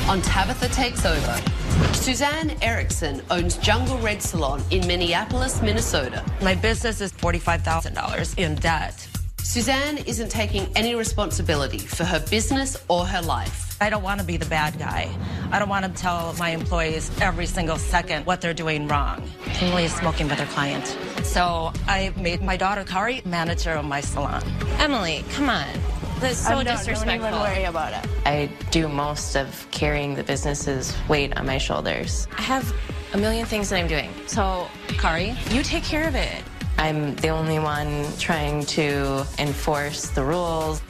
on Tabatha Takes Over. Suzanne Erickson owns Jungle Red Salon in Minneapolis, Minnesota. My business is $45,000 in debt. Suzanne isn't taking any responsibility for her business or her life. I don't want to be the bad guy. I don't want to tell my employees every single second what they're doing wrong. Emily is smoking with her client. So I made my daughter, Kari, manager of my salon. Emily, come on. That's so disrespectful. Don't even worry about it. I do most of carrying the business's weight on my shoulders. I have a million things that I'm doing. So, Kari, you take care of it. I'm the only one trying to enforce the rules.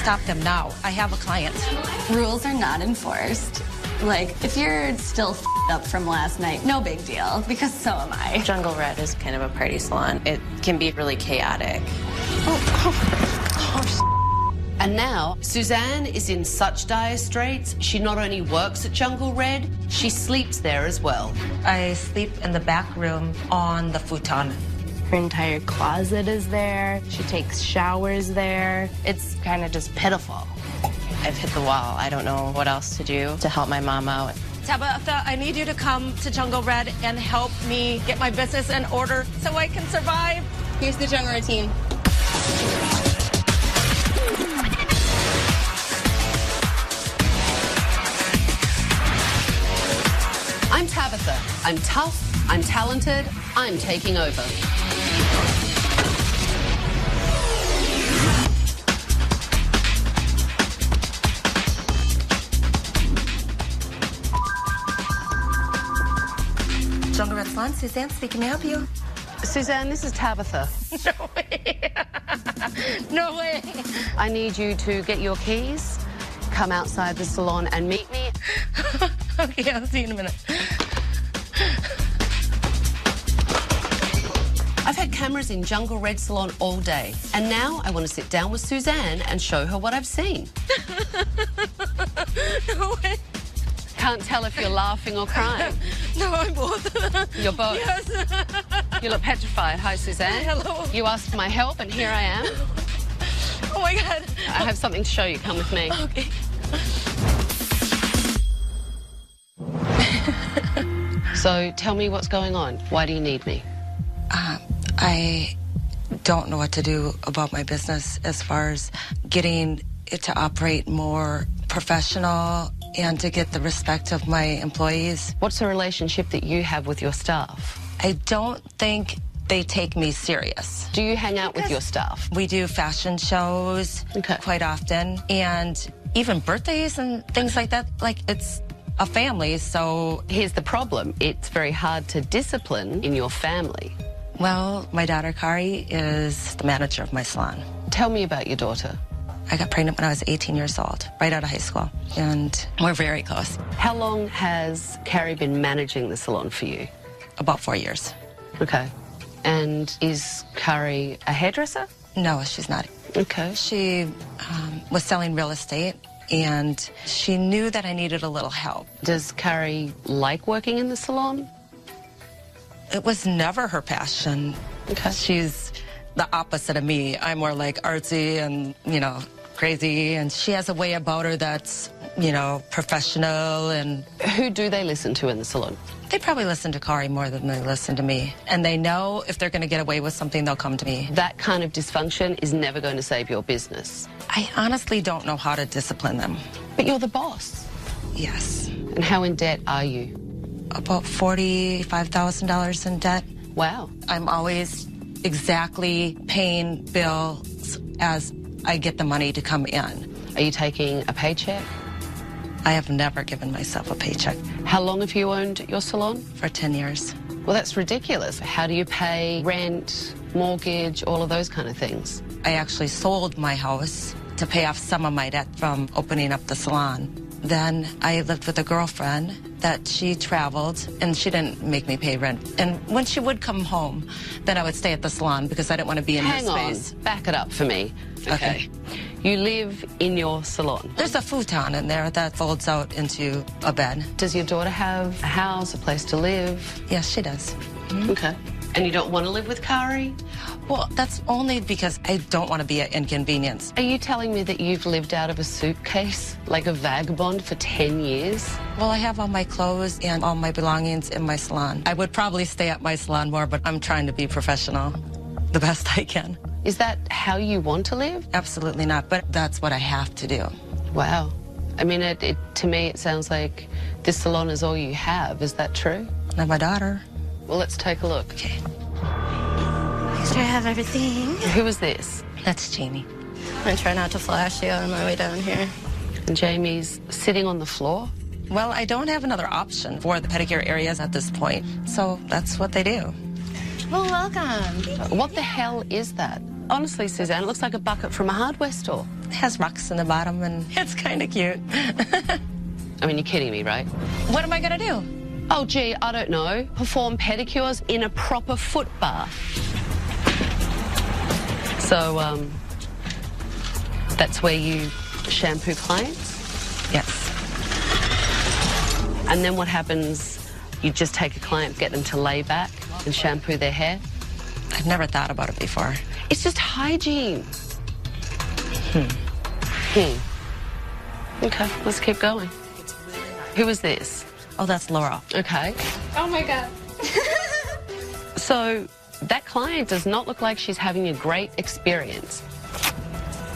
Stop them now. I have a client. Rules are not enforced. Like, if you're still up from last night, no big deal, because so am I. Jungle Red is kind of a party salon. It can be really chaotic. And now, Suzanne is in such dire straits, she not only works at Jungle Red, she sleeps there as well. I sleep in the back room on the futon. Her entire closet is there. She takes showers there. It's kind of just pitiful. I've hit the wall. I don't know what else to do to help my mom out. Tabatha, I need you to come to Jungle Red and help me get my business in order so I can survive. Here's the Jungle Red team. I'm Tabatha. I'm tough, I'm talented, I'm taking over. Jungle Red Salon, Suzanne speaking. May I help you? Suzanne, this is Tabatha. No way. No way. I need you to get your keys, come outside the salon and meet me. Okay, I'll see you in a minute. I've had cameras in Jungle Red Salon all day, and now I want to sit down with Suzanne and show her what I've seen. No way. Can't tell if you're laughing or crying. No, I'm both. You're both? Yes. You look petrified. Hi, Suzanne. Hello. You asked for my help, and here I am. Oh, my God. I have something to show you. Come with me. Okay. So tell me what's going on. Why do you need me? I don't know what to do about my business as far as getting it to operate more professional and to get the respect of my employees. What's the relationship that you have with your staff? I don't think they take me serious. Do you hang out with your staff? We do fashion shows quite often, and even birthdays and things like that. Like, it's a family, so... Here's the problem. It's very hard to discipline in your family. Well, my daughter, Kari, is the manager of my salon. Tell me about your daughter. I got pregnant when I was 18 years old, right out of high school, and we're very close. How long has Carrie been managing the salon for you? About 4 years. Okay. And is Carrie a hairdresser? No, she's not. Okay. She was selling real estate, and she knew that I needed a little help. Does Carrie like working in the salon? It was never her passion. Okay. She's the opposite of me. I'm more like artsy and, you know, crazy, and she has a way about her that's, you know, professional. And who do they listen to in the salon? They probably listen to Kari more than they listen to me. And they know if they're going to get away with something, they'll come to me. That kind of dysfunction is never going to save your business. I honestly don't know how to discipline them. But you're the boss. Yes. And how in debt are you? About $45,000 in debt. Wow. I'm always exactly paying bills as I get the money to come in. Are you taking a paycheck? I have never given myself a paycheck. How long have you owned your salon? For 10 years. Well, that's ridiculous. How do you pay rent, mortgage, all of those kind of things? I actually sold my house to pay off some of my debt from opening up the salon. Then I lived with a girlfriend that she traveled, and she didn't make me pay rent. And when she would come home, then I would stay at the salon because I didn't want to be in her space. Hang on, back it up for me. Okay. You live in your salon. There's a futon in there that folds out into a bed. Does your daughter have a house, a place to live? Yes, she does. Okay. And you don't want to live with Kari? Well, that's only because I don't want to be an inconvenience. Are you telling me that you've lived out of a suitcase like a vagabond for 10 years? Well, I have all my clothes and all my belongings in my salon. I would probably stay at my salon more, but I'm trying to be professional the best I can. Is that how you want to live? Absolutely not, but that's what I have to do. Wow. I mean, to me, it sounds like this salon is all you have. Is that true? And my daughter. Well, let's take a look. Okay. Make sure I have everything. Who is this? That's Jamie. I'm gonna try not to flash you on my way down here. And Jamie's sitting on the floor? Well, I don't have another option for the pedicure areas at this point, so that's what they do. Well, welcome. What the hell is that? Honestly, Suzanne, it looks like a bucket from a hardware store. It has rocks in the bottom, and it's kind of cute. I mean, you're kidding me, right? What am I gonna do? Oh, gee, I don't know. Perform pedicures in a proper foot bath. So, that's where you shampoo clients? Yes. And then what happens? You just take a client, get them to lay back and shampoo their hair? I've never thought about it before. It's just hygiene. Okay, let's keep going. Who is this? Oh, that's Laura. Okay. Oh my God. So that client does not look like she's having a great experience.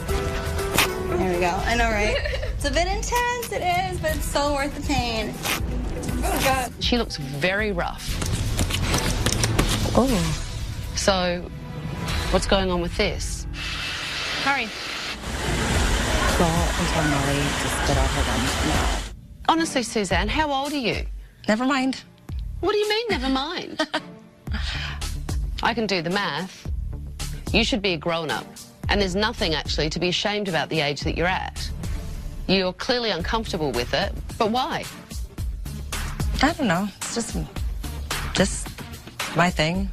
There we go. I know, right? It's a bit intense, it is, but it's so worth the pain. Oh, God. She looks very rough. Oh. So what's going on with this? Hurry. Go and tell Molly to spit out her gums now. Honestly, Suzanne, how old are you? Never mind. What do you mean, never mind? I can do the math. You should be a grown-up. And there's nothing, actually, to be ashamed about the age that you're at. You're clearly uncomfortable with it, but why? I don't know. It's just my thing.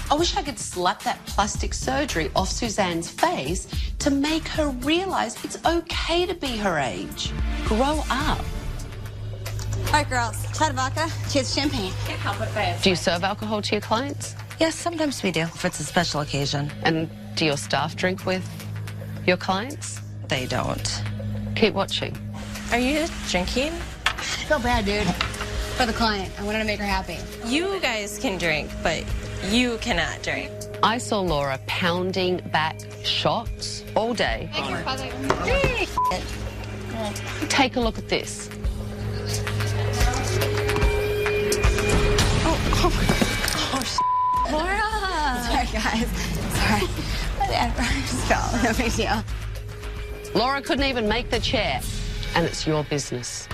I wish I could slap that plastic surgery off Suzanne's face to make her realize it's okay to be her age. Grow up. All right, girls. Tabatha, cheers to champagne. Do you serve alcohol to your clients? Yes, sometimes we do, if it's a special occasion. And do your staff drink with your clients? They don't. Keep watching. Are you drinking? I feel bad, dude. For the client. I wanted to make her happy. You guys can drink, but you cannot drink. I saw Laura pounding back shots all day. Take a look at this. Laura! Sorry, guys. Sorry. I just fell. No big deal. Laura couldn't even make the chair, and it's your business.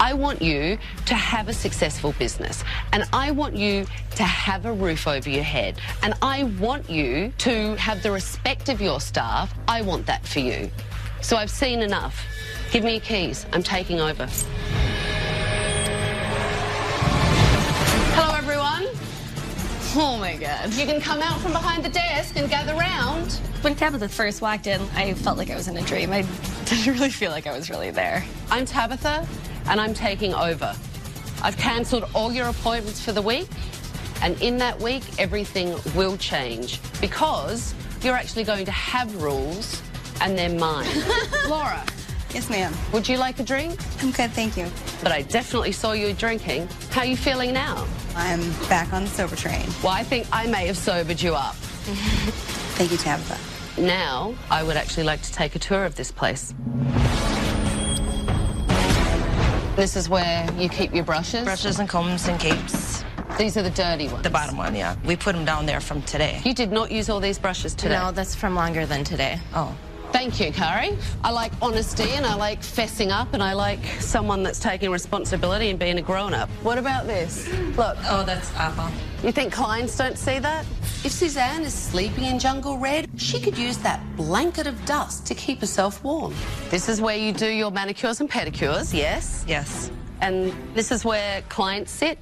I want you to have a successful business, and I want you to have a roof over your head, and I want you to have the respect of your staff. I want that for you. So I've seen enough. Give me your keys. I'm taking over. Hello, everyone. Oh, my God. You can come out from behind the desk and gather round. When Tabatha first walked in, I felt like I was in a dream. I didn't really feel like I was really there. I'm Tabatha, and I'm taking over. I've cancelled all your appointments for the week, and in that week, everything will change because you're actually going to have rules, and they're mine. Laura, Yes, ma'am. would you like a drink? I'm good, thank you. But I definitely saw you drinking. How are you feeling now? I'm back on the sober train. Well, I think I may have sobered you up. Thank you, Tabatha. Now, I would actually like to take a tour of this place. This is where you keep your brushes? Brushes and combs and capes. These are the dirty ones? The bottom one, yeah. We put them down there from today. You did not use all these brushes today? No, that's from longer than today. Oh. Thank you, Kari. I like honesty and I like fessing up and I like someone that's taking responsibility and being a grown-up. What about this? Look. Oh, that's awful. You think clients don't see that? If Suzanne is sleeping in jungle red, she could use that blanket of dust to keep herself warm. This is where you do your manicures and pedicures, yes? Yes. And this is where clients sit?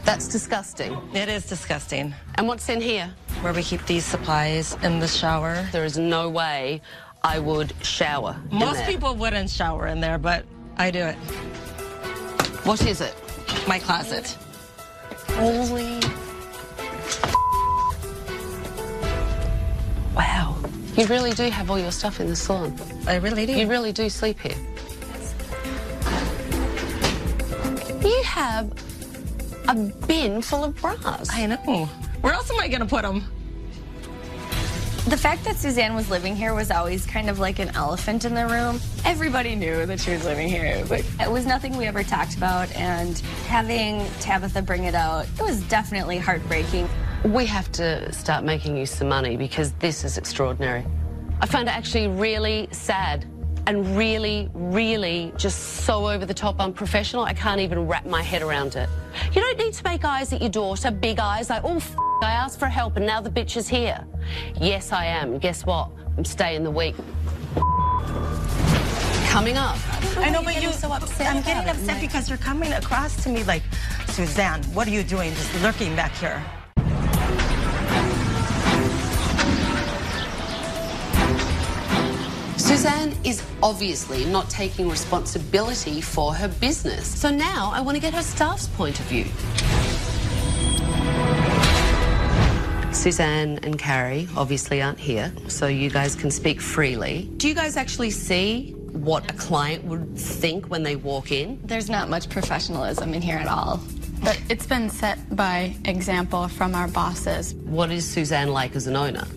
That's disgusting. It is disgusting. And what's in here? Where we keep these supplies in the shower. There is no way I would shower in Most there. people wouldn't shower in there, but I do it. What is it? My closet. Holy You really do have all your stuff in the salon. I really do. You really do sleep here. You have a bin full of bras. I know. Where else am I going to put them? The fact that Suzanne was living here was always kind of like an elephant in the room. Everybody knew that she was living here, but it was nothing we ever talked about, and having Tabatha bring it out, it was definitely heartbreaking. We have to start making you some money because this is extraordinary. I find it actually really sad and really, really just so over the top unprofessional. I can't even wrap my head around it. You don't need to make eyes at your daughter, big eyes, like, oh, I asked for help and now the bitch is here. Yes, I am. Guess what? I'm staying the week. Coming up. I know, but you're so upset. I'm getting upset because you're coming across to me like, Suzanne, what are you doing just lurking back here? Suzanne is obviously not taking responsibility for her business. So now I want to get her staff's point of view. Suzanne and Carrie obviously aren't here, so you guys can speak freely. Do you guys actually see what a client would think when they walk in? There's not much professionalism in here at all. But it's been set by example from our bosses. What is Suzanne like as an owner?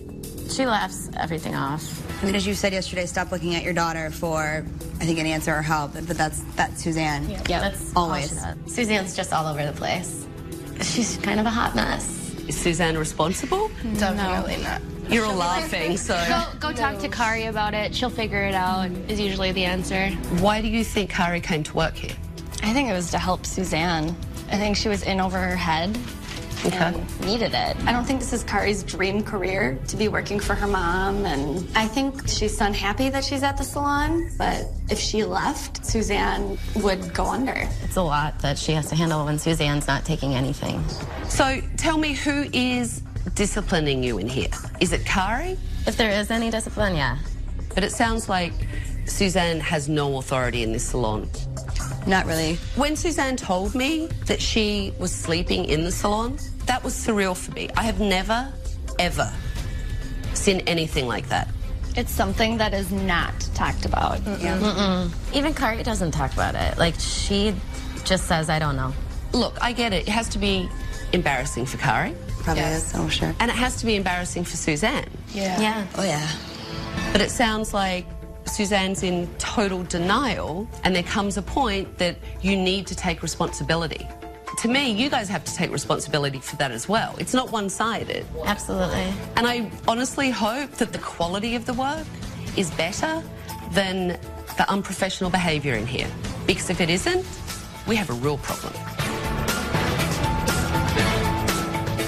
She laughs everything off. I mean, as you said yesterday, stop looking at your daughter for, I think, an answer or help. But that's Suzanne. Yeah, that's always. Suzanne's just all over the place. She's kind of a hot mess. Is Suzanne responsible? Definitely not. You're all laughing, so... Go talk to Kari about it. She'll figure it out, is usually the answer. Why do you think Kari came to work here? I think it was to help Suzanne. I think she was in over her head and needed it. I don't think this is Kari's dream career, to be working for her mom, and I think she's unhappy that she's at the salon, but if she left, Suzanne would go under. It's a lot that she has to handle when Suzanne's not taking anything. So tell me, who is disciplining you in here? Is it Kari? If there is any discipline, yeah. But it sounds like Suzanne has no authority in this salon. Not really. When Suzanne told me that she was sleeping in the salon, that was surreal for me. I have never, ever seen anything like that. It's something that is not talked about. Even Kari doesn't talk about it. Like, she just says, I don't know. Look, I get it. It has to be embarrassing for Kari. Probably is. Oh, sure. And it has to be embarrassing for Suzanne. Yeah. Oh, yeah. But it sounds like Suzanne's in total denial, and there comes a point that you need to take responsibility. To me, you guys have to take responsibility for that as well. It's not one-sided. Absolutely. And I honestly hope that the quality of the work is better than the unprofessional behaviour in here. Because if it isn't, we have a real problem.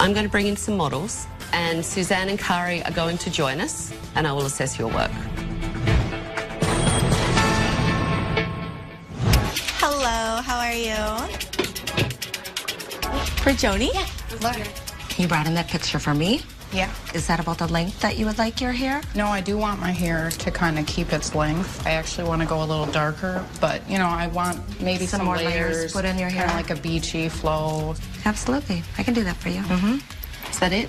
I'm going to bring in some models, and Suzanne and Kari are going to join us, and I will assess your work. Hello, how are you? For Joni? Yeah, Laura. You brought in that picture for me? Yeah. Is that about the length that you would like your hair? No, I do want my hair to kind of keep its length. I actually want to go a little darker, but, you know, I want maybe some more layers layers put in your hair. Kind of like a beachy flow. Absolutely. I can do that for you. Is that it?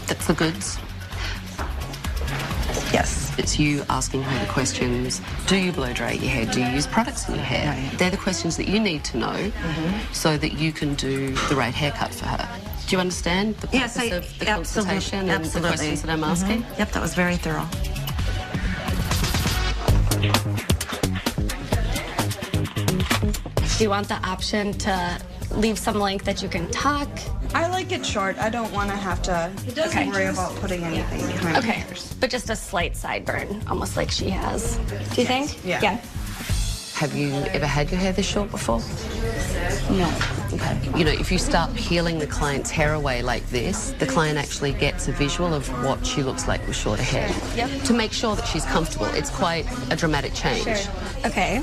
That's the goods? Yes. It's you asking her the questions. Do you blow dry your hair? Do you use products in your hair? Right. They're the questions that you need to know so that you can do the right haircut for her. Do you understand the purpose of the consultation and the questions that I'm asking? Yep, that was very thorough. Do you want the option to leave some length that you can tuck? I like it short. I don't want to have to worry about putting anything behind my ears. But just a slight sideburn, almost like she has. Do you think? Yeah. Have you ever had your hair this short before? No. Okay. You know, if you start peeling the client's hair away like this, the client actually gets a visual of what she looks like with shorter hair. Yep. To make sure that she's comfortable. It's quite a dramatic change. Sure. Okay.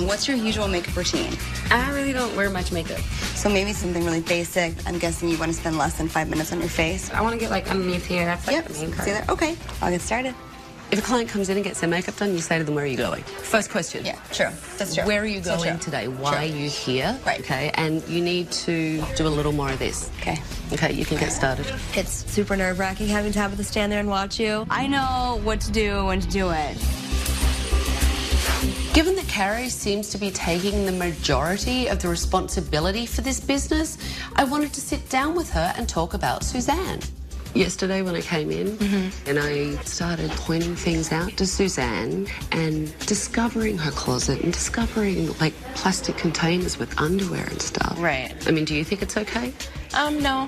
What's your usual makeup routine? I really don't wear much makeup. So maybe something really basic. I'm guessing you want to spend less than 5 minutes on your face. I want to get like underneath here. That's like Yep. the main part. See that? Okay. I'll get started. If a client comes in and gets their makeup done, you say to them, where are you going? First question. Yeah, true. That's true. Where are you So going true. today? Why are you here? Right. Okay, and you need to do a little more of this. Okay. Okay, you can get started. It's super nerve-wracking having Tabatha stand there and watch you. I know what to do when to do it. Given that Carrie seems to be taking the majority of the responsibility for this business, I wanted to sit down with her and talk about Suzanne. Yesterday when I came in and I started pointing things out to Suzanne and discovering her closet and discovering like plastic containers with underwear and stuff. Right. I mean, do you think it's okay? No.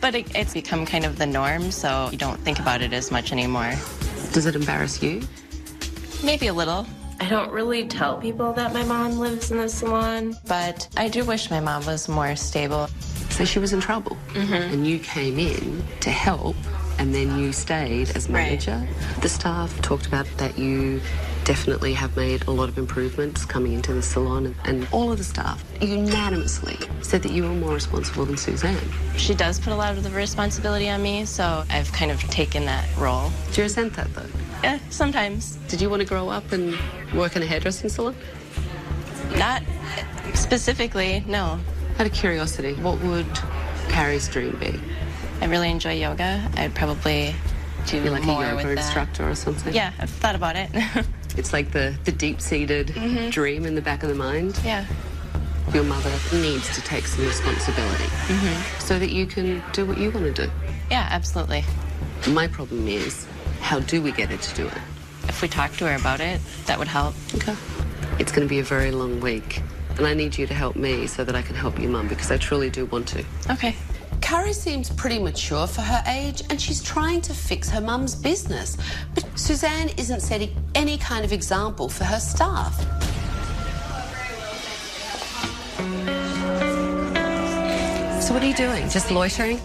But it's become kind of the norm, so you don't think about it as much anymore. Does it embarrass you? Maybe a little. I don't really tell people that my mom lives in the salon, but I do wish my mom was more stable. So she was in trouble, and you came in to help, and then you stayed as manager. Right. The staff talked about that you definitely have made a lot of improvements coming into the salon, and all of the staff unanimously said that you were more responsible than Suzanne. She does put a lot of the responsibility on me, so I've kind of taken that role. Do you resent that, though? Yeah, sometimes. Did you want to grow up and work in a hairdressing salon? Not specifically, no. Out of curiosity, what would Carrie's dream be? I really enjoy yoga. I'd probably do You're like more a yoga with instructor or something? Yeah, I've thought about it. It's like the deep-seated dream in the back of the mind? Yeah. Your mother needs to take some responsibility so that you can do what you want to do. Yeah, absolutely. My problem is, how do we get her to do it? If we talk to her about it, that would help. Okay. It's going to be a very long week, and I need you to help me so that I can help your mum, because I truly do want to. Okay. Carrie seems pretty mature for her age, and she's trying to fix her mum's business. But Suzanne isn't setting any kind of example for her staff. So what are you doing? Just loitering?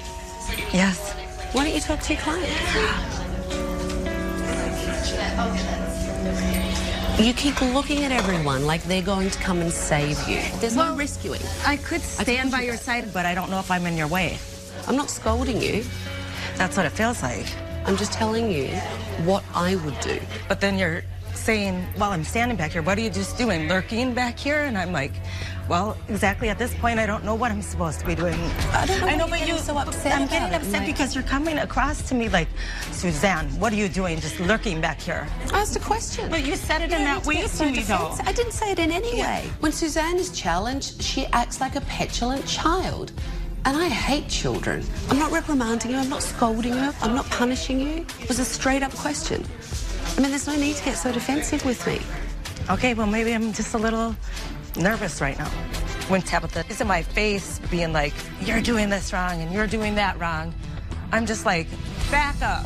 Yes. Why don't you talk to your client? You keep looking at everyone like they're going to come and save you. There's no rescuing. I could stand by your side, but I don't know if I'm in your way. I'm not scolding you. That's what it feels like. I'm just telling you what I would do. But then you're saying, well, I'm standing back here. What are you just doing? Lurking back here? And I'm like, well, exactly at this point, I don't know what I'm supposed to be doing. I don't know. I know, but you're so upset. I'm getting upset because you're coming across to me like, Suzanne, what are you doing? Just lurking back here. I asked a question. But you said it in that way to me, though. I didn't say it in any way. When Suzanne is challenged, she acts like a petulant child. And I hate children. I'm not reprimanding you. I'm not scolding you. I'm not punishing you. It was a straight-up question. I mean, there's no need to get so defensive with me. Okay, well, maybe I'm just a little nervous right now. When Tabatha is in my face being like, you're doing this wrong and you're doing that wrong, I'm just like, back up.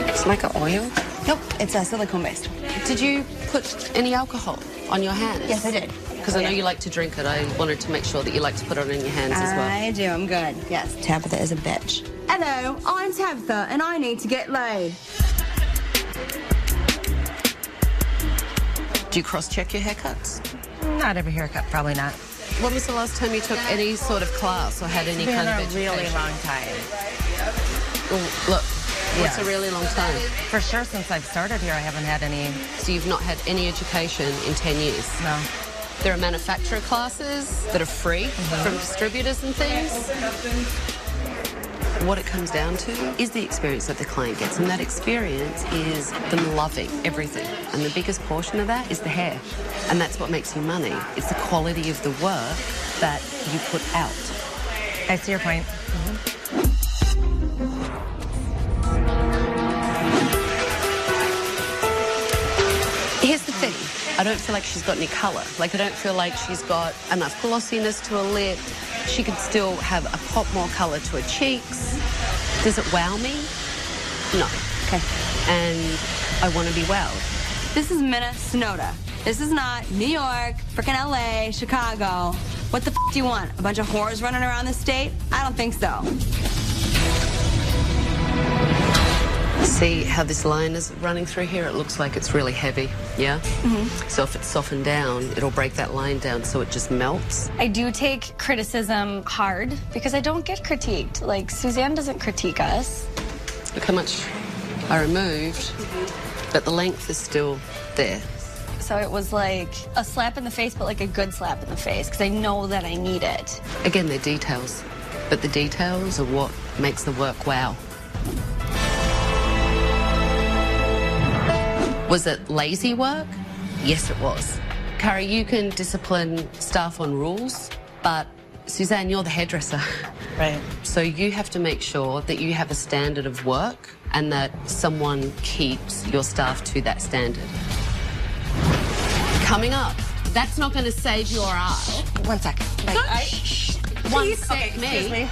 It's like an oil. Nope, it's silicone-based. Did you put any alcohol on your hands? Yes, I did. Because I know you like to drink it. I wanted to make sure that you like to put it on your hands as well. I do, I'm good. Yes, Tabatha is a bitch. Hello, I'm Tabatha, and I need to get laid. Do you cross-check your haircuts? Not every haircut, probably not. When was the last time you took any sort of class or had any kind of education? It's been a really long time. Well, look, what's a really long time? For sure, since I've started here, I haven't had any. So you've not had any education in 10 years? No. There are manufacturer classes that are free from distributors and things. What it comes down to is the experience that the client gets, and that experience is them loving everything. And the biggest portion of that is the hair. And that's what makes you money. It's the quality of the work that you put out. I see your point. Here's the thing. I don't feel like she's got any colour. Like, I don't feel like she's got enough glossiness to her lip. She could still have a pop more colour to her cheeks. Does it wow me? No. Okay. And I want to be wowed. This is Minnesota. This is not New York, frickin' LA, Chicago. What the f do you want? A bunch of whores running around the state? I don't think so. See how this line is running through here? It looks like it's really heavy, yeah? So if it's softened down, it'll break that line down so it just melts. I do take criticism hard because I don't get critiqued. Like, Suzanne doesn't critique us. Look how much I removed, but the length is still there. So it was like a slap in the face, but like a good slap in the face, because I know that I need it. Again, they're details, but the details are what makes the work wow. Was it lazy work? Yes, it was. Curry, you can discipline staff on rules, but Suzanne, you're the hairdresser. Right. So you have to make sure that you have a standard of work and that someone keeps your staff to that standard. Coming up, that's not going to save your ass. 1 second. One sec, excuse me.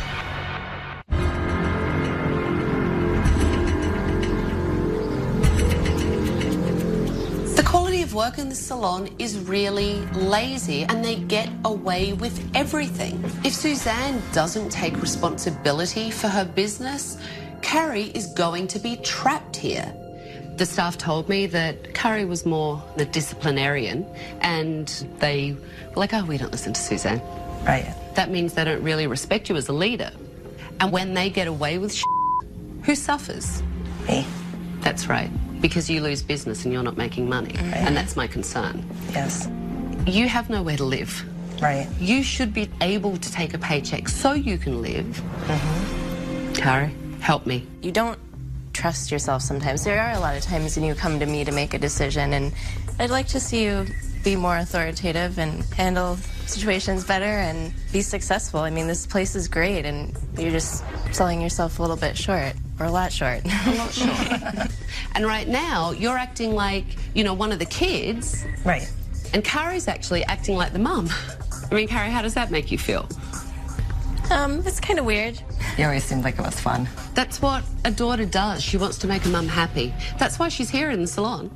The quality of work in the salon is really lazy and they get away with everything. If Suzanne doesn't take responsibility for her business, Carrie is going to be trapped here. The staff told me that Carrie was more the disciplinarian and they were like, oh, we don't listen to Suzanne. Right. That means they don't really respect you as a leader. And when they get away with who suffers? Me. That's right. Because you lose business and you're not making money. Right. And that's my concern. Yes. You have nowhere to live. Right. You should be able to take a paycheck so you can live. Carrie, help me. You don't trust yourself sometimes. There are a lot of times when you come to me to make a decision, and I'd like to see you be more authoritative and handle situations better and be successful. I mean, this place is great, and you're just selling yourself a little bit short, or a lot short. A lot short. And right now, you're acting like, you know, one of the kids. Right. And Carrie's actually acting like the mum. I mean, Carrie, how does that make you feel? It's kind of weird. You always seemed like it was fun. That's what a daughter does. She wants to make a mum happy. That's why she's here in the salon.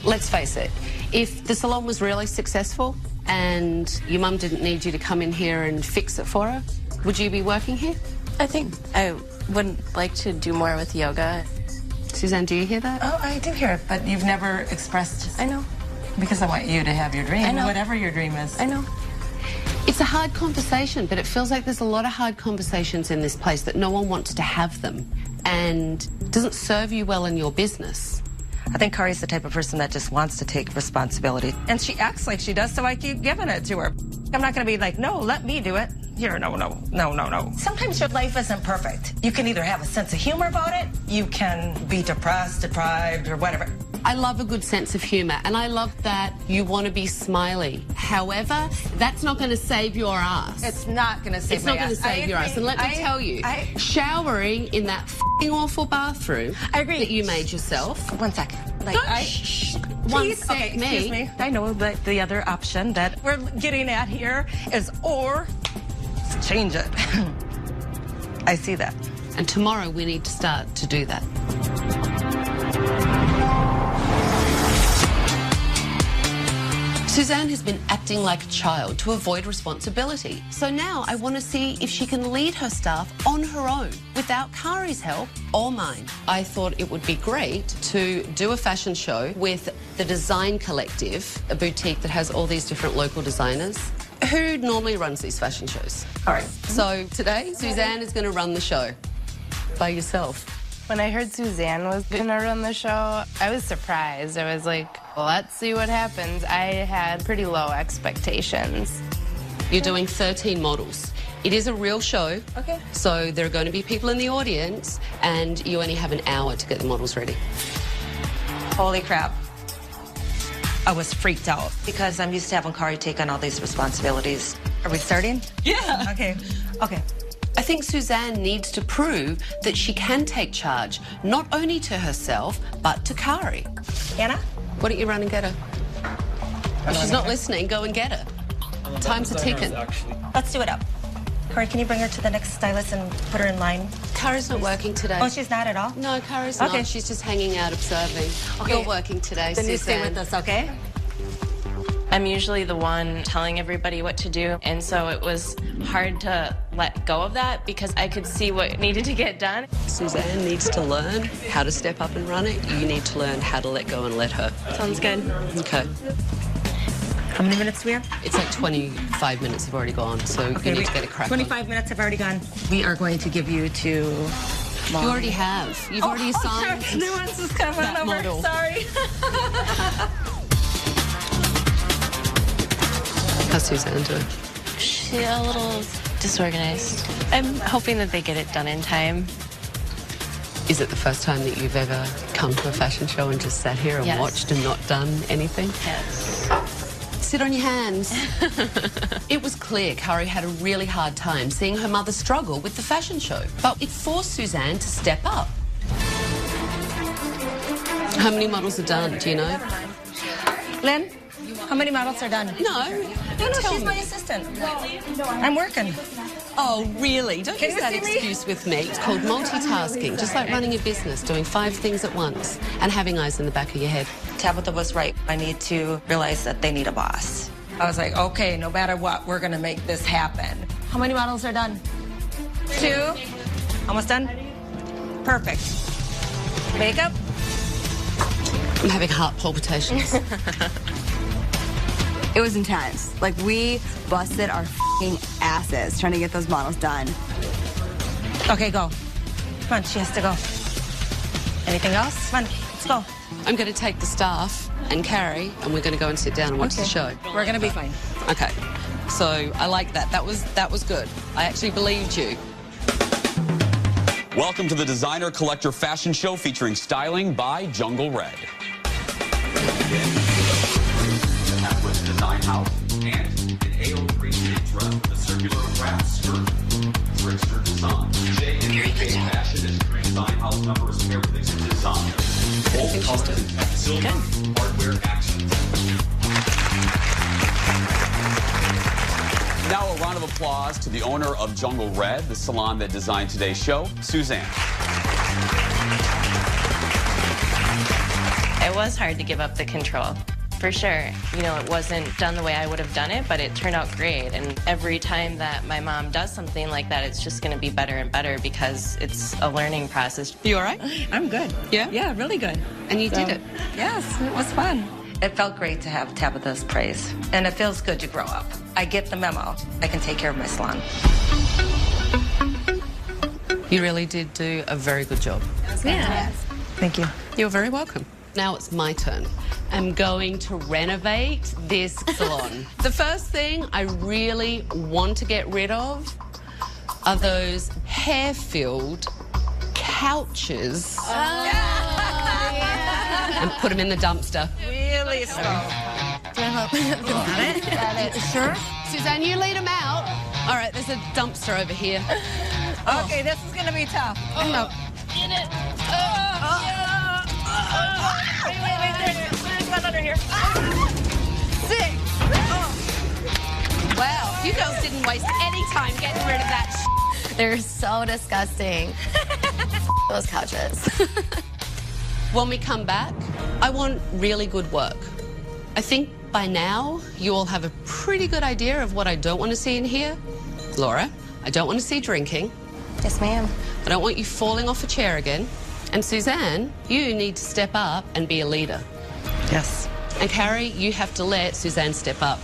Let's face it, if the salon was really successful and your mum didn't need you to come in here and fix it for her, would you be working here? I think I would like to do more with yoga. Suzanne, do you hear that? Oh, I do hear it, but you've never expressed... I know. Because I want you to have your dream, I know. whatever your dream is. I know. It's a hard conversation, but it feels like there's a lot of hard conversations in this place that no one wants to have them and doesn't serve you well in your business. I think Kari's the type of person that just wants to take responsibility. And she acts like she does, so I keep giving it to her. I'm not going to be like, no, let me do it. Here, no. Sometimes your life isn't perfect. You can either have a sense of humor about it, you can be depressed, deprived, or whatever. I love a good sense of humour, and I love that you want to be smiley. However, that's not going to save your ass. It's not going to save It's not going to save your ass. And let me tell you, showering in that f***ing awful bathroom that you made yourself. 1 second. One sec, excuse me. I know that the other option that we're getting at here is or change it. I see that. And tomorrow we need to start to do that. Suzanne has been acting like a child to avoid responsibility. So now I want to see if she can lead her staff on her own without Kari's help or mine. I thought it would be great to do a fashion show with the Design Collective, a boutique that has all these different local designers. Who normally runs these fashion shows? All right. So today, Suzanne is going to run the show by yourself. When I heard Suzanne was going to run the show, I was surprised. I was like, well, let's see what happens. I had pretty low expectations. You're doing 13 models. It is a real show. Okay. So there are going to be people in the audience, and you only have an hour to get the models ready. Holy crap. I was freaked out because I'm used to having Kari take on all these responsibilities. Are we starting? Yeah. Okay. I think Suzanne needs to prove that she can take charge, not only to herself, but to Kari. Anna? Why don't you run and get her? If she's not listening, go and get her. Time's a ticking. Let's do it up. Kari, can you bring her to the next stylist and put her in line? Kari's not working today. Oh, she's not at all? No, Kari's not. She's just hanging out, observing. Okay. You're working today, Then Suzanne. you stay with us, okay? I'm usually the one telling everybody what to do, and so it was hard to let go of that because I could see what needed to get done. Suzanne needs to learn how to step up and run it. You need to learn how to let go and let her. Sounds good. Okay. How many minutes do we have? It's like 25 minutes have already gone, so you need to get a crack 25 minutes have already gone. We are going to give you to Mom. You already have. You've already assigned Nuances coming that over. model. Sorry. How's Suzanne doing? She's a little disorganized. I'm hoping that they get it done in time. Is it the first time that you've ever come to a fashion show and just sat here and Yes. watched and not done anything? Yes. Sit on your hands. It was clear Kari had a really hard time seeing her mother struggle with the fashion show, but it forced Suzanne to step up. How many models are done, do you know? Lynn, how many models are done? No. No, Tell she's me. my assistant. I'm working. Oh, really? Don't Can use you that see me? excuse with me. It's called multitasking, just like running a business, doing 5 things at once and having eyes in the back of your head. Tabitha was right. I need to realize that they need a boss. I was like, okay, no matter what, we're going to make this happen. How many models are done? 2? Almost done? Perfect. Makeup? I'm having heart palpitations. It was intense. Like, we busted our f***ing asses trying to get those models done. Okay, go. Come on, she has to go. Anything else? Come on, let's go. I'm going to take the staff and Kari, and we're going to go and sit down and watch the show. We're going to be fine. Okay. So I like that. That was good. I actually believed you. Welcome to the Designer Collector Fashion Show featuring styling by Jungle Red. With Design House and an AO3 dress with a circular wrap skirt. Trickster Design. J&K Fashion is Design House number is paired with its design. Bold colors and silver hardware accents. Now a round of applause to the owner of Jungle Red, the salon that designed today's show, Suzanne. It was hard to give up the control. For sure. You know, it wasn't done the way I would have done it, but it turned out great. And every time that my mom does something like that, it's just going to be better and better because it's a learning process. You all right? I'm good. Yeah? Yeah, really good. And you did it? Yes, it was fun. It felt great to have Tabitha's praise, and it feels good to grow up. I get the memo. I can take care of my salon. You really did do a very good job. Yeah. Thank you. You're very welcome. Now it's my turn. I'm going to renovate this salon. The first thing I really want to get rid of are those hair-filled couches. And put them in the dumpster. Really slow. Do I help? Got it? Got it. Sure? Suzanne, you lead them out. All right, there's a dumpster over here. Okay, this is going to be tough. No. Get it. Wait. There's one under here. 6. Wow, you girls didn't waste any time getting rid of that. They're so disgusting. Those couches. When we come back, I want really good work. I think by now you all have a pretty good idea of what I don't want to see in here. Laura, I don't want to see drinking. Yes, ma'am. I don't want you falling off a chair again. And Suzanne, you need to step up and be a leader. Yes. And Kari, you have to let Suzanne step up.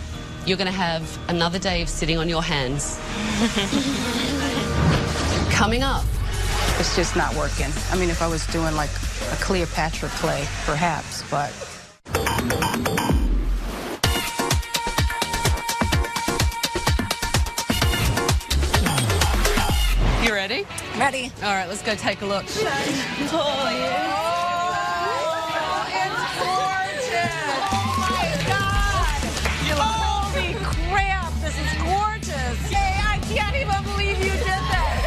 You're going to have another day of sitting on your hands. Coming up. It's just not working. I mean, if I was doing like a Cleopatra play, perhaps, but... You ready? Ready. All right, let's go take a look. Oh, yeah. Oh, it's gorgeous. Oh, my God. Holy crap, this is gorgeous. Hey, I can't even believe you did that.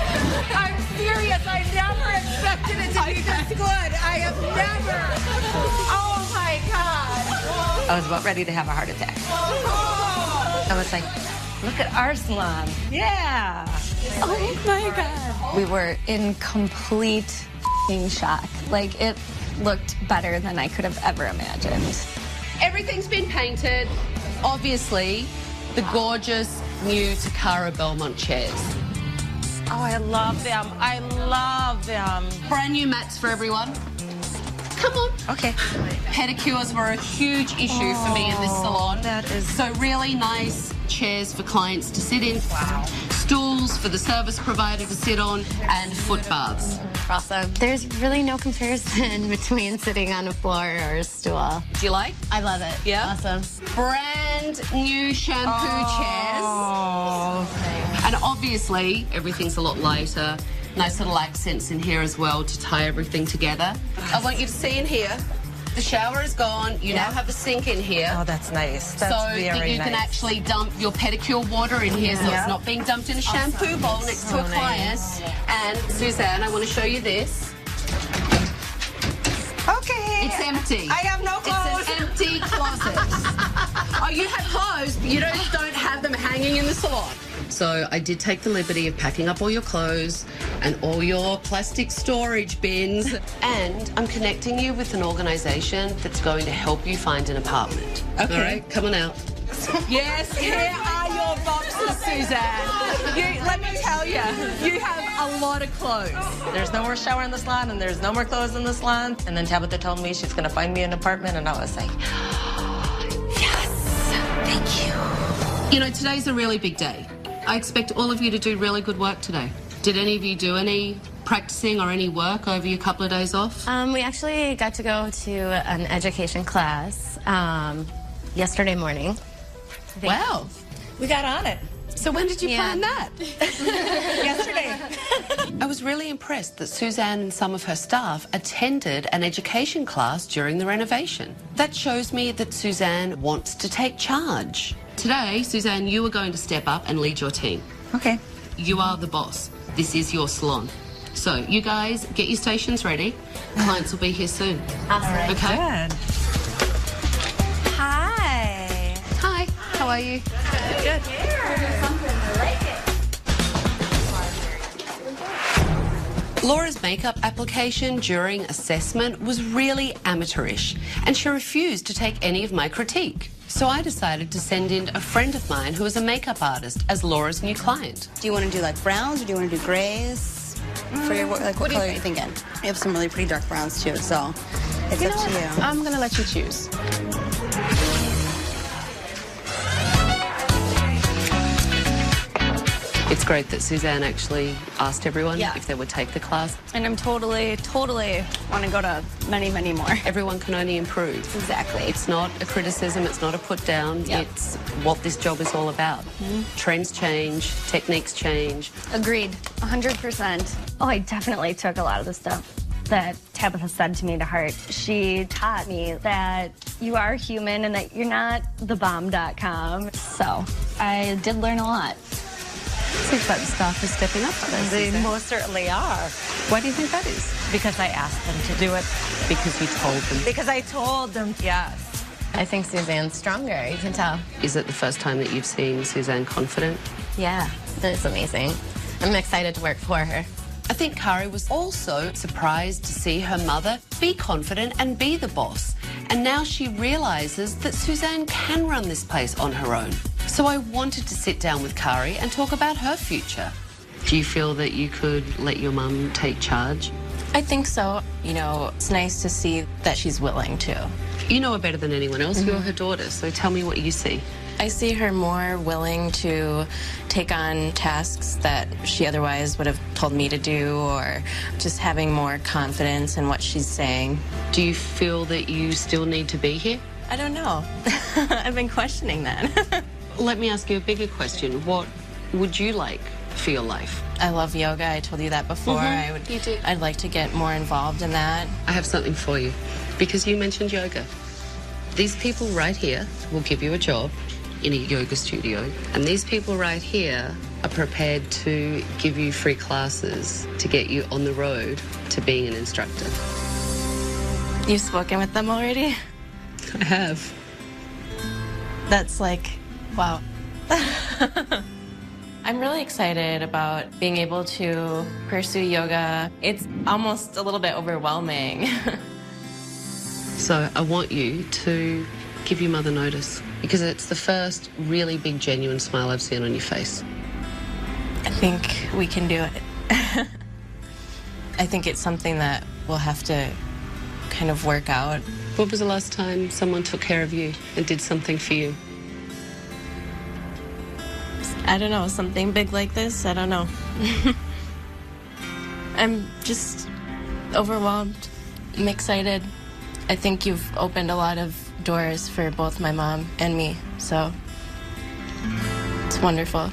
I'm serious. I never expected it to be this good. I have never. Oh, my God. I was about ready to have a heart attack. I was like, look at our salon. Yeah. Oh my God. We were in complete f***ing shock. Like, it looked better than I could have ever imagined. Everything's been painted. Obviously, the gorgeous new Takara Belmont chairs. Oh, I love them. I love them. Brand new mats for everyone. Come on. Okay. Pedicures were a huge issue for me in this salon. That is... So really nice chairs for clients to sit in. Wow. stools for the service provider to sit on, and foot baths. Awesome. There's really no comparison between sitting on a floor or a stool. Do you like? I love it. Yeah? Awesome. Brand new shampoo chairs. And obviously, everything's a lot lighter. Nice little accents in here as well to tie everything together. I want you to see in here, the shower is gone. You now have a sink in here. Oh, that's nice. That's so very that you nice. can actually dump your pedicure water in here, so it's not being dumped in a shampoo bowl next to a client. And Suzanne, I want to show you this. Okay. It's empty. I have no clothes. It's an empty closet. Oh, you have clothes, but you don't have them hanging in the salon. So I did take the liberty of packing up all your clothes and all your plastic storage bins. And I'm connecting you with an organisation that's going to help you find an apartment. Okay. All right, come on out. Yes, here are your boxes, Suzanne. Let me tell you, you have a lot of clothes. There's no more shower in the salon, and there's no more clothes in the salon. And then Tabatha told me she's going to find me an apartment, and I was like, yes, thank you. You know, today's a really big day. I expect all of you to do really good work today. Did any of you do any practicing or any work over your couple of days off? We actually got to go to an education class yesterday morning. Wow. We got on it. So when did you plan that? Yesterday. I was really impressed that Suzanne and some of her staff attended an education class during the renovation. That shows me that Suzanne wants to take charge. Today, Suzanne, you are going to step up and lead your team. Okay. You are the boss. This is your salon. So you guys get your stations ready. Clients will be here soon. Awesome. Okay? Good. Hi. Hi. How are you? Good. Laura's makeup application during assessment was really amateurish, and she refused to take any of my critique. So I decided to send in a friend of mine who is a makeup artist as Laura's new client. Do you want to do like browns or do you want to do grays? For your work, like what color are you thinking? You have some really pretty dark browns too, so it's up to you. I'm going to let you choose. It's great that Suzanne actually asked everyone if they would take the class. And I'm totally want to go to many, many more. Everyone can only improve. Exactly. It's not a criticism, it's not a put down, it's what this job is all about. Trends change, techniques change. Agreed, 100%. Oh, I definitely took a lot of the stuff that Tabatha said to me to heart. She taught me that you are human and that you're not thebomb.com. So I did learn a lot. Seems like the staff is stepping up to this. They most certainly are. Why do you think that is? Because I asked them to do it. Because you told them. Because I told them, yes. I think Suzanne's stronger, you can tell. Is it the first time that you've seen Suzanne confident? Yeah, it's amazing. I'm excited to work for her. I think Kari was also surprised to see her mother be confident and be the boss. And now she realises that Suzanne can run this place on her own. So I wanted to sit down with Kari and talk about her future. Do you feel that you could let your mum take charge? I think so. You know, it's nice to see that she's willing to. You know her better than anyone else. You're her daughter, so tell me what you see. I see her more willing to take on tasks that she otherwise would have told me to do, or just having more confidence in what she's saying. Do you feel that you still need to be here? I don't know. I've been questioning that. Let me ask you a bigger question. What would you like for your life? I love yoga. I told you that before. You did. I'd like to get more involved in that. I have something for you, because you mentioned yoga. These people right here will give you a job in a yoga studio, and these people right here are prepared to give you free classes to get you on the road to being an instructor. You've spoken with them already? I have. That's like, wow. I'm really excited about being able to pursue yoga. It's almost a little bit overwhelming. So I want you to give your mother notice, because it's the first really big, genuine smile I've seen on your face. I think we can do it. I think it's something that we'll have to kind of work out. When was the last time someone took care of you and did something for you? I don't know, something big like this? I don't know. I'm just overwhelmed. I'm excited. I think you've opened a lot of doors for both my mom and me, so it's wonderful.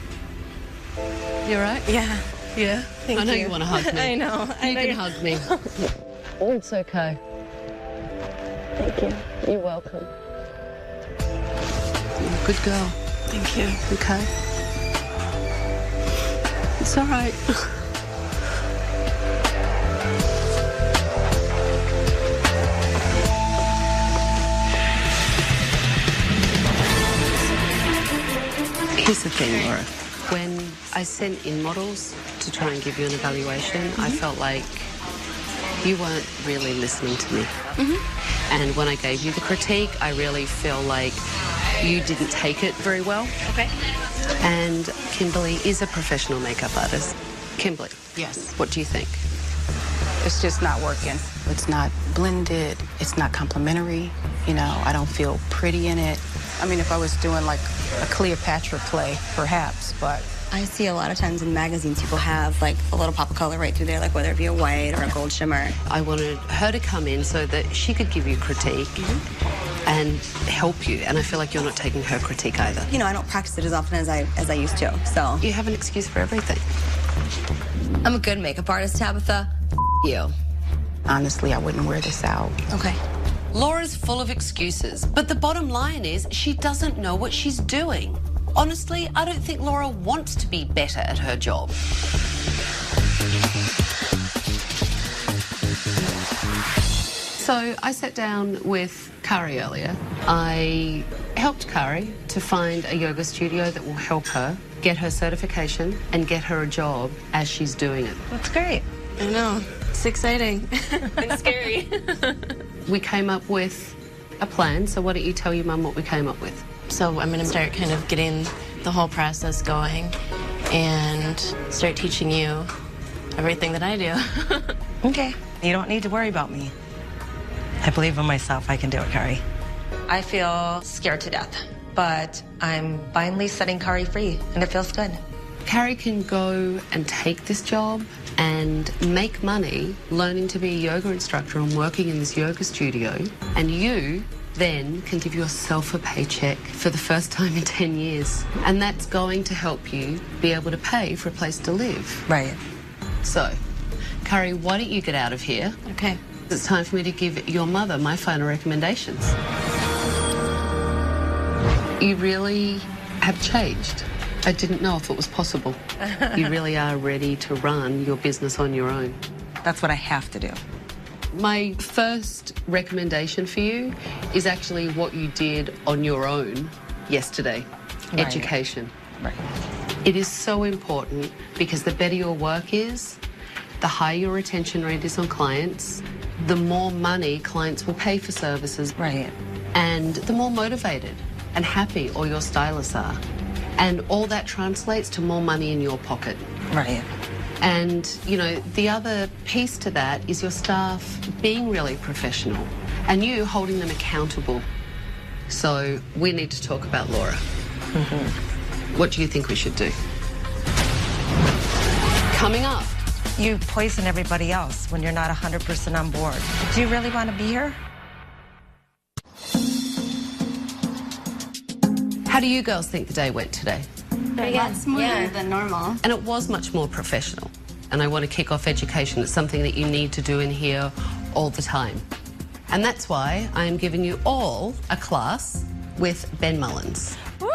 You all right? Yeah. Yeah? Thank I know you. you want to hug me. I know. You can hug me. It's okay. Thank you. You're welcome. You're a good girl. Thank you. Okay. It's all right. Here's the thing, Laura. When I sent in models to try and give you an evaluation, I felt like you weren't really listening to me. And when I gave you the critique, I really feel like you didn't take it very well. Okay. And Kimberly is a professional makeup artist. Kimberly. Yes. What do you think? It's just not working. It's not blended. It's not complimentary. You know, I don't feel pretty in it. I mean, if I was doing like a Cleopatra play, perhaps, but... I see a lot of times in magazines people have like a little pop of color right through there, like whether it be a white or a gold shimmer. I wanted her to come in so that she could give you critique and help you. And I feel like you're not taking her critique either. You know, I don't practice it as often as I used to, so. You have an excuse for everything. I'm a good makeup artist, Tabatha. You. Honestly, I wouldn't wear this out. Okay. Laura's full of excuses, but the bottom line is she doesn't know what she's doing. Honestly, I don't think Laura wants to be better at her job. So I sat down with Kari earlier. I helped Kari to find a yoga studio that will help her get her certification and get her a job as she's doing it. That's great. I know. It's exciting and scary. We came up with a plan, so why don't you tell your mum what we came up with? So I'm going to start kind of getting the whole process going and start teaching you everything that I do. Okay. You don't need to worry about me. I believe in myself. I can do it, Kari. I feel scared to death, but I'm finally setting Kari free, and it feels good. Kari can go and take this job and make money learning to be a yoga instructor and working in this yoga studio, and you then can give yourself a paycheck for the first time in 10 years. And that's going to help you be able to pay for a place to live. Right. So, Kari, why don't you get out of here? Okay. It's time for me to give your mother my final recommendations. You really have changed. I didn't know if it was possible. You really are ready to run your business on your own. That's what I have to do. My first recommendation for you is actually what you did on your own yesterday, Right. education. Right. It is so important because the better your work is, the higher your retention rate is on clients, the more money clients will pay for services. Right. And the more motivated and happy all your stylists are. And all that translates to more money in your pocket. Right. And, you know, the other piece to that is your staff being really professional and you holding them accountable. So we need to talk about Laura. What do you think we should do? Coming up. You poison everybody else when you're not 100% on board. Do you really want to be here? How do you girls think the day went today? A lot smoother than normal. And it was much more professional. And I want to kick off education. It's something that you need to do in here all the time. And that's why I am giving you all a class with Ben Mullins. Woo!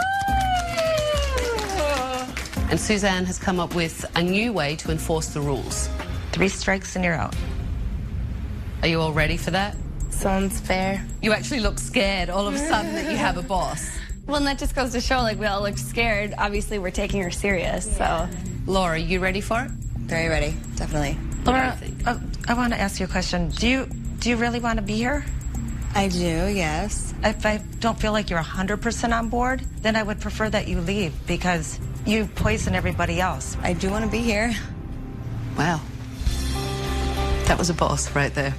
And Suzanne has come up with a new way to enforce the rules. 3 strikes and you're out. Are you all ready for that? Sounds fair. You actually look scared all of a sudden that you have a boss. Well, and that just goes to show, like, we all look scared. Obviously, we're taking her serious, so. Laura, you ready for it? Very ready, definitely. Laura, I want to ask you a question. Do you really want to be here? I do, yes. If I don't feel like you're 100% on board, then I would prefer that you leave because you poison everybody else. I do want to be here. Wow. That was a boss right there.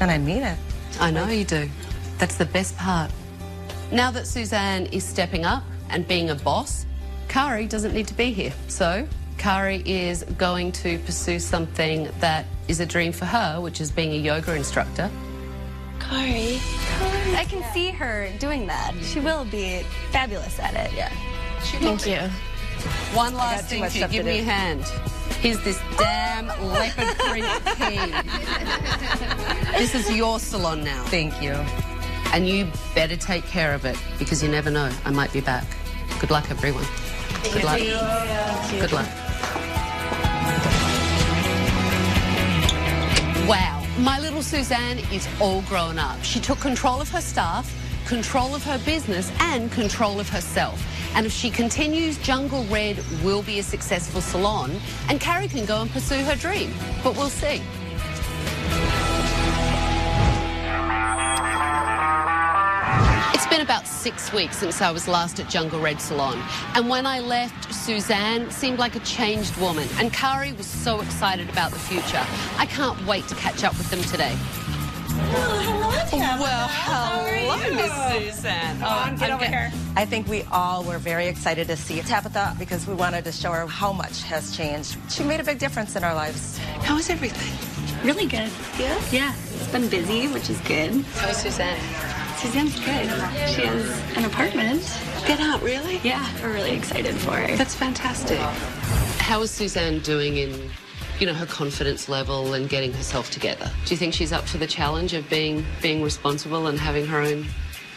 And I mean it. I know you do. That's the best part. Now that Suzanne is stepping up and being a boss, Kari doesn't need to be here. So Kari is going to pursue something that is a dream for her, which is being a yoga instructor. Kari. I can see her doing that. She will be fabulous at it. Yeah. Thank you. One last thing to you. Give me a hand. Here's this damn leopard print key. This is your salon now. Thank you. And you better take care of it, because you never know. I might be back. Good luck, everyone. Good luck. Good luck. Wow. My little Suzanne is all grown up. She took control of her staff, control of her business, and control of herself. And if she continues, Jungle Red will be a successful salon, and Kari can go and pursue her dream. But we'll see. It's been about 6 weeks since I was last at Jungle Red Salon, and when I left, Suzanne seemed like a changed woman, and Kari was so excited about the future. I can't wait to catch up with them today. Well, hello, Miss Suzanne. Come on, get over here. I think we all were very excited to see Tabatha because we wanted to show her how much has changed. She made a big difference in our lives. How is everything? Really good. Yeah? Yeah. It's been busy, which is good. How's Suzanne? Suzanne's good. She has an apartment. Get out, really? Yeah, we're really excited for her. That's fantastic. How is Suzanne doing in, you know, her confidence level and getting herself together? Do you think she's up for the challenge of being responsible and having her own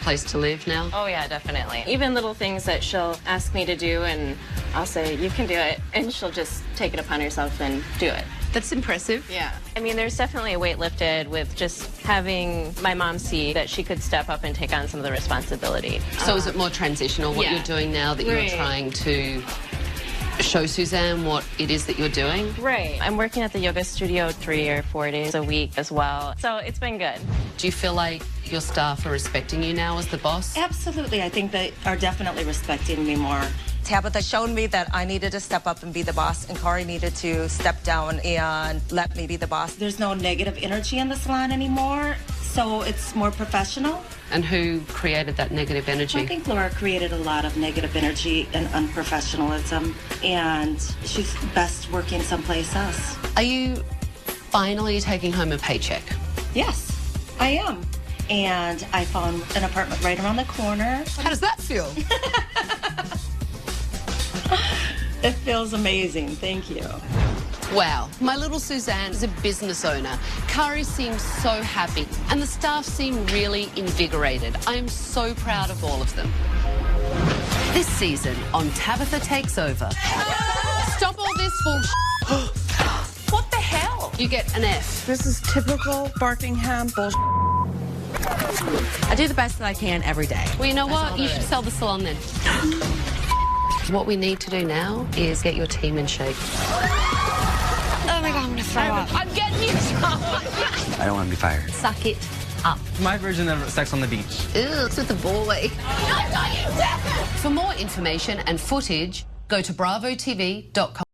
place to live now? Oh, yeah, definitely. Even little things that she'll ask me to do, and I'll say, you can do it, and she'll just take it upon herself and do it. That's impressive. Yeah. I mean, there's definitely a weight lifted with just having my mom see that she could step up and take on some of the responsibility. So is it more transitional, what you're doing now, that you're trying to show Suzanne what it is that you're doing? Right. I'm working at the yoga studio 3 or 4 days a week as well. So it's been good. Do you feel like your staff are respecting you now as the boss? Absolutely. I think they are definitely respecting me more. Tabatha showed me that I needed to step up and be the boss, and Kari needed to step down and let me be the boss. There's no negative energy in the salon anymore, so it's more professional. And who created that negative energy? I think Laura created a lot of negative energy and unprofessionalism, and she's best working someplace else. Are you finally taking home a paycheck? Yes, I am. And I found an apartment right around the corner. How does that feel? It feels amazing. Thank you. Wow, my little Suzanne is a business owner. Kari seems so happy, and the staff seem really invigorated. I am so proud of all of them. This season on Tabatha Takes Over. Stop all this bullshit. What the hell? You get an F. This is typical Barkingham bullshit. I do the best that I can every day. Well, you know what? You should sell the salon then. What we need to do now is get your team in shape. Oh my God, I'm gonna throw up. I'm getting you some. I don't want to be fired. Suck it up. My version of sex on the beach. Ew, it's with the boy. For more information and footage, go to bravotv.com.